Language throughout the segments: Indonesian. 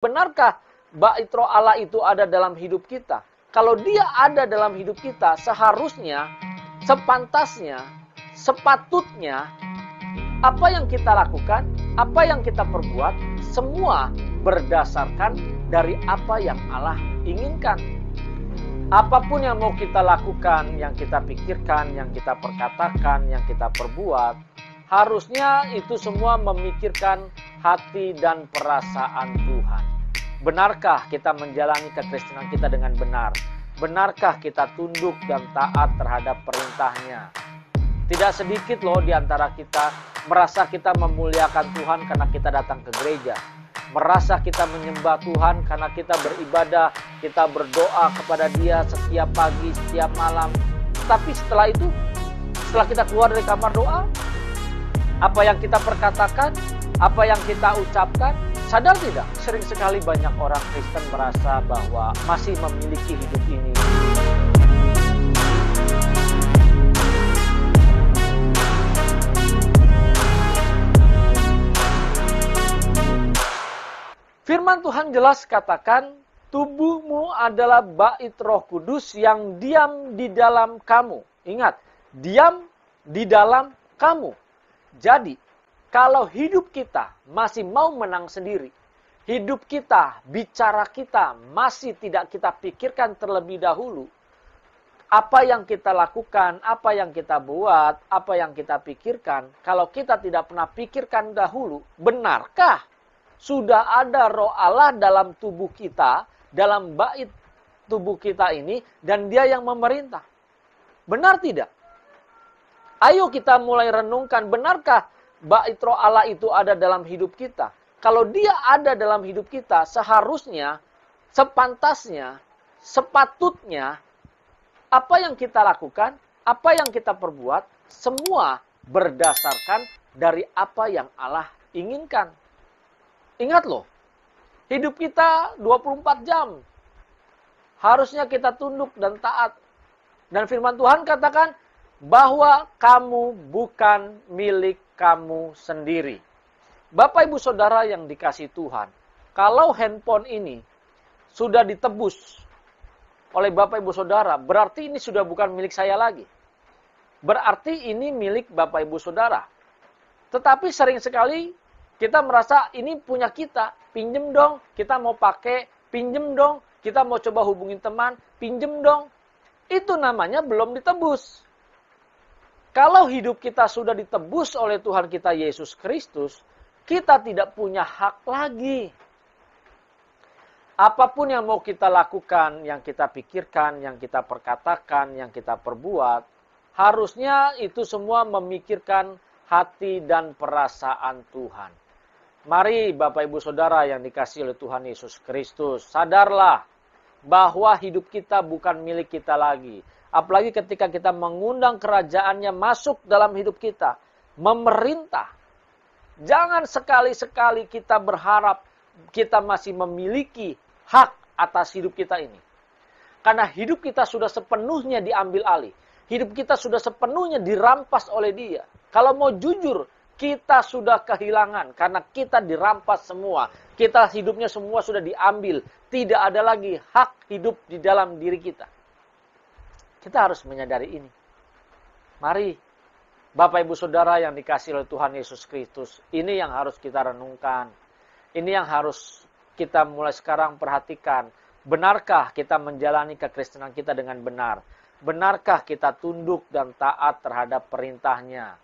Benarkah bait roh Allah itu ada dalam hidup kita? Kalau dia ada dalam hidup kita, seharusnya, sepantasnya, sepatutnya, apa yang kita lakukan, apa yang kita perbuat, semua berdasarkan dari apa yang Allah inginkan. Apapun yang mau kita lakukan, yang kita pikirkan, yang kita perkatakan, yang kita perbuat, harusnya itu semua memikirkan hati dan perasaan Tuhan. Benarkah kita menjalani kekristenan kita dengan benar? Benarkah kita tunduk dan taat terhadap perintahnya? Tidak sedikit loh di antara kita merasa kita memuliakan Tuhan karena kita datang ke gereja. Merasa kita menyembah Tuhan karena kita beribadah, kita berdoa kepada Dia setiap pagi, setiap malam. Tapi setelah itu, setelah kita keluar dari kamar doa, apa yang kita perkatakan, apa yang kita ucapkan, sadar tidak? Sering sekali banyak orang Kristen merasa bahwa masih memiliki hidup ini. Firman Tuhan jelas katakan, tubuhmu adalah bait Roh Kudus yang diam di dalam kamu. Ingat, diam di dalam kamu. Jadi, kalau hidup kita masih mau menang sendiri, hidup kita, bicara kita masih tidak kita pikirkan terlebih dahulu, apa yang kita lakukan, apa yang kita buat, apa yang kita pikirkan, kalau kita tidak pernah pikirkan dahulu, benarkah sudah ada roh Allah dalam tubuh kita, dalam bait tubuh kita ini, dan Dia yang memerintah? Benar tidak? Ayo kita mulai renungkan, benarkah bait roh Allah itu ada dalam hidup kita? Kalau Dia ada dalam hidup kita, seharusnya, sepantasnya, sepatutnya, apa yang kita lakukan, apa yang kita perbuat, semua berdasarkan dari apa yang Allah inginkan. Ingat loh, hidup kita 24 jam. Harusnya kita tunduk dan taat. Dan firman Tuhan katakan bahwa kamu bukan milik kamu sendiri. Bapak Ibu Saudara yang dikasihi Tuhan, kalau handphone ini sudah ditebus oleh Bapak Ibu Saudara, berarti ini sudah bukan milik saya lagi. Berarti ini milik Bapak Ibu Saudara. Tetapi sering sekali kita merasa ini punya kita, pinjem dong, kita mau pakai, pinjem dong, kita mau coba hubungin teman, pinjem dong. Itu namanya belum ditebus. Kalau hidup kita sudah ditebus oleh Tuhan kita Yesus Kristus, kita tidak punya hak lagi. Apapun yang mau kita lakukan, yang kita pikirkan, yang kita perkatakan, yang kita perbuat, harusnya itu semua memikirkan hati dan perasaan Tuhan. Mari Bapak Ibu Saudara yang dikasihi oleh Tuhan Yesus Kristus, sadarlah bahwa hidup kita bukan milik kita lagi. Apalagi ketika kita mengundang kerajaannya masuk dalam hidup kita, memerintah. Jangan sekali-sekali kita berharap kita masih memiliki hak atas hidup kita ini. Karena hidup kita sudah sepenuhnya diambil alih. Hidup kita sudah sepenuhnya dirampas oleh Dia. Kalau mau jujur, kita sudah kehilangan karena kita dirampas semua. Kita hidupnya semua sudah diambil. Tidak ada lagi hak hidup di dalam diri kita. Kita harus menyadari ini. Mari, Bapak Ibu Saudara yang dikasihi oleh Tuhan Yesus Kristus, ini yang harus kita renungkan. Ini yang harus kita mulai sekarang perhatikan. Benarkah kita menjalani kekristenan kita dengan benar? Benarkah kita tunduk dan taat terhadap perintahnya?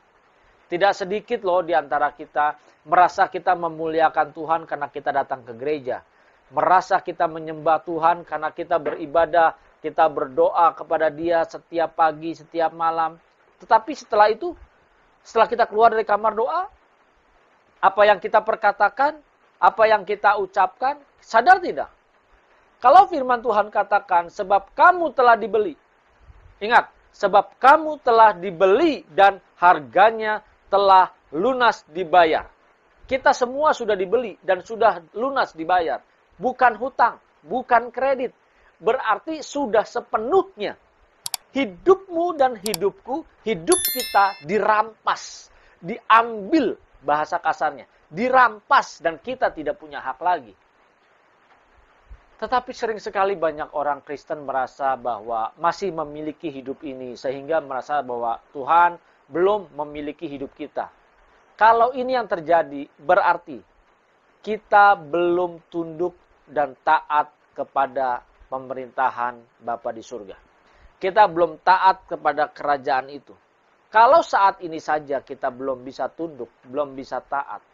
Tidak sedikit loh di antara kita merasa kita memuliakan Tuhan karena kita datang ke gereja. Merasa kita menyembah Tuhan karena kita beribadah, kita berdoa kepada Dia setiap pagi, setiap malam. Tetapi setelah itu, setelah kita keluar dari kamar doa, apa yang kita perkatakan, apa yang kita ucapkan, sadar tidak? Kalau firman Tuhan katakan, sebab kamu telah dibeli. Ingat, sebab kamu telah dibeli dan harganya telah lunas dibayar. Kita semua sudah dibeli dan sudah lunas dibayar. Bukan hutang, bukan kredit. Berarti sudah sepenuhnya. Hidupmu dan hidupku, hidup kita dirampas. Diambil bahasa kasarnya. Dirampas dan kita tidak punya hak lagi. Tetapi sering sekali banyak orang Kristen merasa bahwa masih memiliki hidup ini, sehingga merasa bahwa Tuhan belum memiliki hidup kita. Kalau ini yang terjadi, berarti kita belum tunduk dan taat kepada pemerintahan Bapa di surga. Kita belum taat kepada kerajaan itu. Kalau saat ini saja kita belum bisa tunduk, belum bisa taat,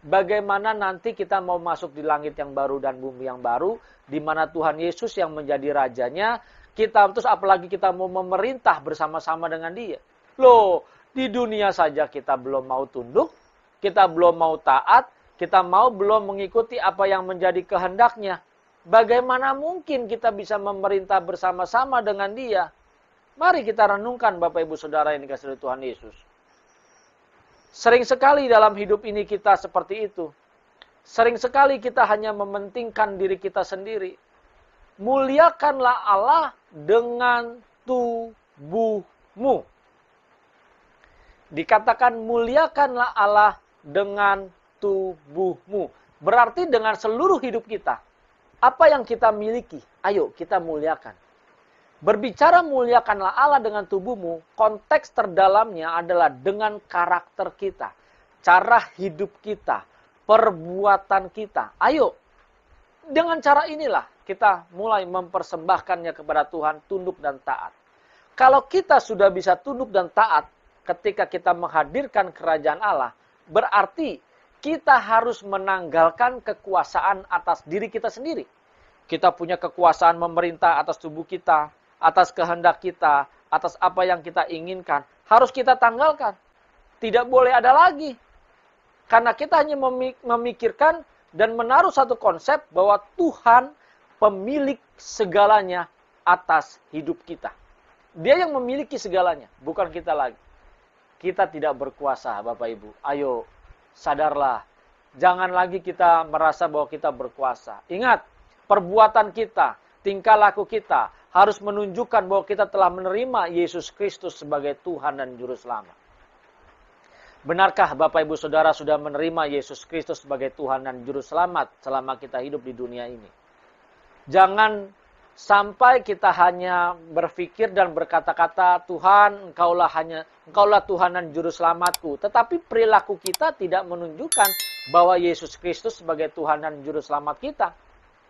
bagaimana nanti kita mau masuk di langit yang baru dan bumi yang baru, di mana Tuhan Yesus yang menjadi rajanya, kita terus apalagi kita mau memerintah bersama-sama dengan Dia. Loh, di dunia saja kita belum mau tunduk, kita belum mau taat, kita belum mengikuti apa yang menjadi kehendaknya. Bagaimana mungkin kita bisa memerintah bersama-sama dengan Dia? Mari kita renungkan Bapak Ibu Saudara yang dikasihi Tuhan Yesus. Sering sekali dalam hidup ini kita seperti itu. Sering sekali kita hanya mementingkan diri kita sendiri. Muliakanlah Allah dengan tubuhmu. Dikatakan muliakanlah Allah dengan tubuhmu. Berarti dengan seluruh hidup kita. Apa yang kita miliki, ayo kita muliakan. Berbicara muliakanlah Allah dengan tubuhmu, konteks terdalamnya adalah dengan karakter kita, cara hidup kita, perbuatan kita. Ayo, dengan cara inilah kita mulai mempersembahkannya kepada Tuhan, tunduk dan taat. Kalau kita sudah bisa tunduk dan taat ketika kita menghadirkan kerajaan Allah, berarti kita harus menanggalkan kekuasaan atas diri kita sendiri. Kita punya kekuasaan memerintah atas tubuh kita, atas kehendak kita, atas apa yang kita inginkan. Harus kita tanggalkan. Tidak boleh ada lagi. Karena kita hanya memikirkan dan menaruh satu konsep bahwa Tuhan pemilik segalanya atas hidup kita. Dia yang memiliki segalanya, bukan kita lagi. Kita tidak berkuasa, Bapak Ibu. Ayo, sadarlah. Jangan lagi kita merasa bahwa kita berkuasa. Ingat, perbuatan kita, tingkah laku kita harus menunjukkan bahwa kita telah menerima Yesus Kristus sebagai Tuhan dan Juru Selamat. Benarkah Bapak Ibu Saudara sudah menerima Yesus Kristus sebagai Tuhan dan Juru Selamat selama kita hidup di dunia ini? Jangan sampai kita hanya berpikir dan berkata-kata, Tuhan, Engkaulah Tuhan dan Juru Selamatku. Tetapi perilaku kita tidak menunjukkan bahwa Yesus Kristus sebagai Tuhan dan Juru Selamat kita.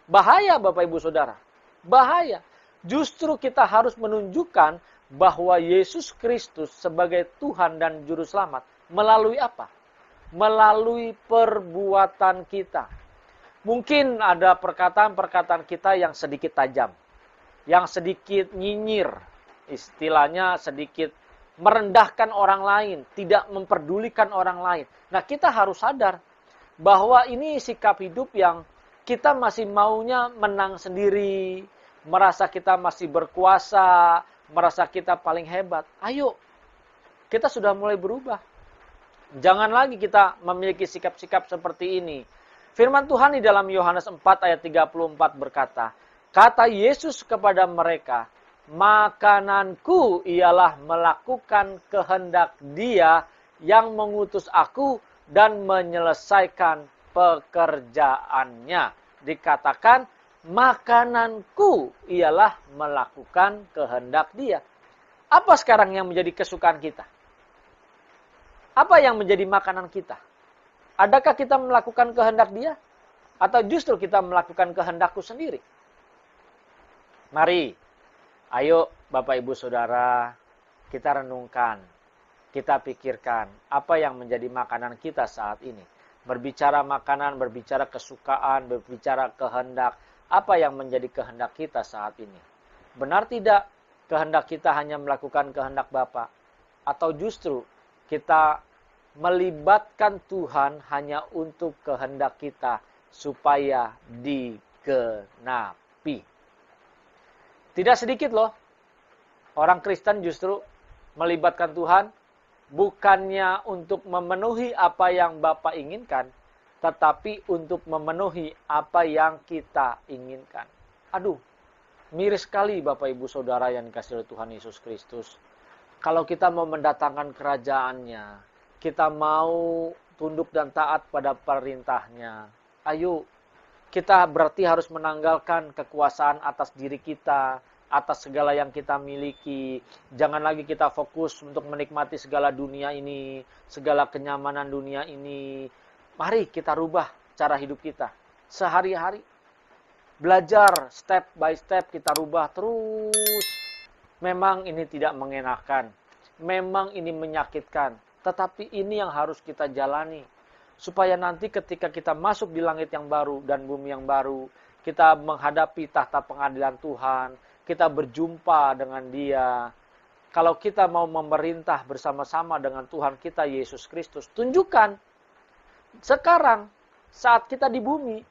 Bahaya Bapak Ibu Saudara. Bahaya. Justru kita harus menunjukkan bahwa Yesus Kristus sebagai Tuhan dan Juru Selamat. Melalui apa? Melalui perbuatan kita. Mungkin ada perkataan-perkataan kita yang sedikit tajam. Yang sedikit nyinyir. Istilahnya sedikit merendahkan orang lain. Tidak memperdulikan orang lain. Nah, kita harus sadar bahwa ini sikap hidup yang kita masih maunya menang sendiri. Merasa kita masih berkuasa. Merasa kita paling hebat. Ayo, kita sudah mulai berubah. Jangan lagi kita memiliki sikap-sikap seperti ini. Firman Tuhan di dalam Yohanes 4 ayat 34 berkata, kata Yesus kepada mereka, makananku ialah melakukan kehendak Dia yang mengutus aku dan menyelesaikan pekerjaannya. Dikatakan, makananku ialah melakukan kehendak Dia. Apa sekarang yang menjadi kesukaan kita? Apa yang menjadi makanan kita? Adakah kita melakukan kehendak Dia? Atau justru kita melakukan kehendakku sendiri? Mari, ayo Bapak Ibu Saudara, kita renungkan, kita pikirkan apa yang menjadi makanan kita saat ini. Berbicara makanan, berbicara kesukaan, berbicara kehendak, apa yang menjadi kehendak kita saat ini? Benar tidak kehendak kita hanya melakukan kehendak Bapa? Atau justru kita melibatkan Tuhan hanya untuk kehendak kita supaya digenapi. Tidak sedikit loh orang Kristen justru melibatkan Tuhan bukannya untuk memenuhi apa yang Bapa inginkan, tetapi untuk memenuhi apa yang kita inginkan. Aduh, miris sekali Bapak Ibu Saudara yang dikasihi oleh Tuhan Yesus Kristus. Kalau kita mau mendatangkan kerajaannya, kita mau tunduk dan taat pada perintahnya. Ayo, Kita berarti harus menanggalkan kekuasaan atas diri kita, atas segala yang kita miliki. Jangan lagi kita fokus untuk menikmati segala dunia ini, segala kenyamanan dunia ini. Mari kita rubah cara hidup kita sehari-hari. Belajar step by step, kita rubah terus. Memang ini tidak mengenakan, memang ini menyakitkan, tetapi ini yang harus kita jalani. Supaya nanti ketika kita masuk di langit yang baru dan bumi yang baru, kita menghadapi tahta pengadilan Tuhan, kita berjumpa dengan Dia. Kalau kita mau memerintah bersama-sama dengan Tuhan kita Yesus Kristus, tunjukkan sekarang saat kita di bumi,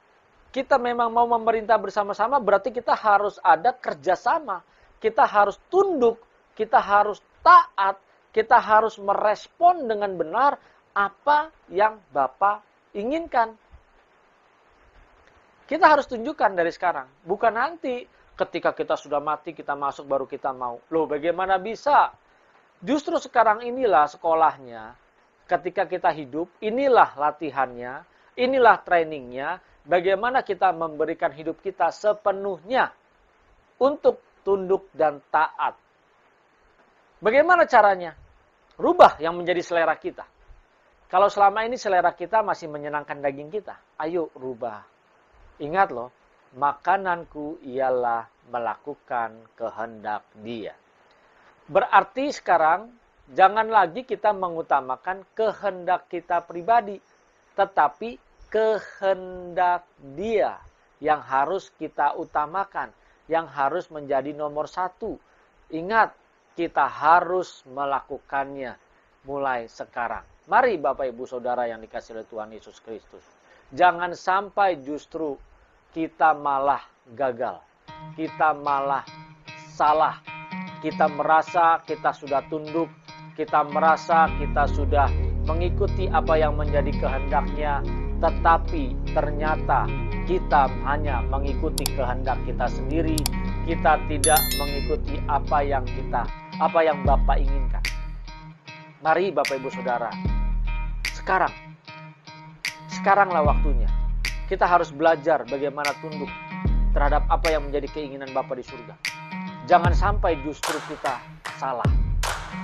kita memang mau memerintah bersama-sama, berarti kita harus ada kerjasama. Kita harus tunduk, kita harus taat, kita harus merespon dengan benar apa yang Bapa inginkan. Kita harus tunjukkan dari sekarang. Bukan nanti ketika kita sudah mati, kita masuk baru kita mau. Loh, bagaimana bisa? Justru sekarang inilah sekolahnya. Ketika kita hidup, inilah latihannya, inilah trainingnya. Bagaimana kita memberikan hidup kita sepenuhnya untuk tunduk dan taat. Bagaimana caranya? Rubah yang menjadi selera kita. Kalau selama ini selera kita masih menyenangkan daging kita, ayo rubah. Ingat loh, makananku ialah melakukan kehendak Dia. Berarti sekarang jangan lagi kita mengutamakan kehendak kita pribadi, tetapi kehendak Dia yang harus kita utamakan, yang harus menjadi nomor satu. Ingat, kita harus melakukannya mulai sekarang. Mari Bapak Ibu Saudara yang dikasihi oleh Tuhan Yesus Kristus. Jangan sampai justru kita malah gagal. Kita malah salah. Kita merasa kita sudah tunduk. Kita merasa kita sudah mengikuti apa yang menjadi kehendaknya. Tetapi ternyata kita hanya mengikuti kehendak kita sendiri. Kita tidak mengikuti apa yang Bapa inginkan. Mari Bapak Ibu Saudara, sekaranglah waktunya. Kita harus belajar bagaimana tunduk terhadap apa yang menjadi keinginan Bapa di surga. Jangan sampai justru kita salah.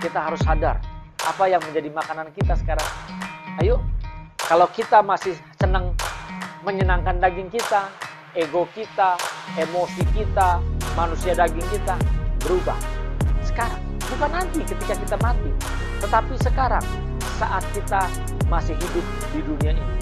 Kita harus sadar apa yang menjadi makanan kita sekarang. Ayo, kalau kita masih senang menyenangkan daging kita, ego kita, emosi kita, manusia daging kita, berubah. Sekarang, bukan nanti ketika kita mati, tetapi sekarang saat kita masih hidup di dunia ini.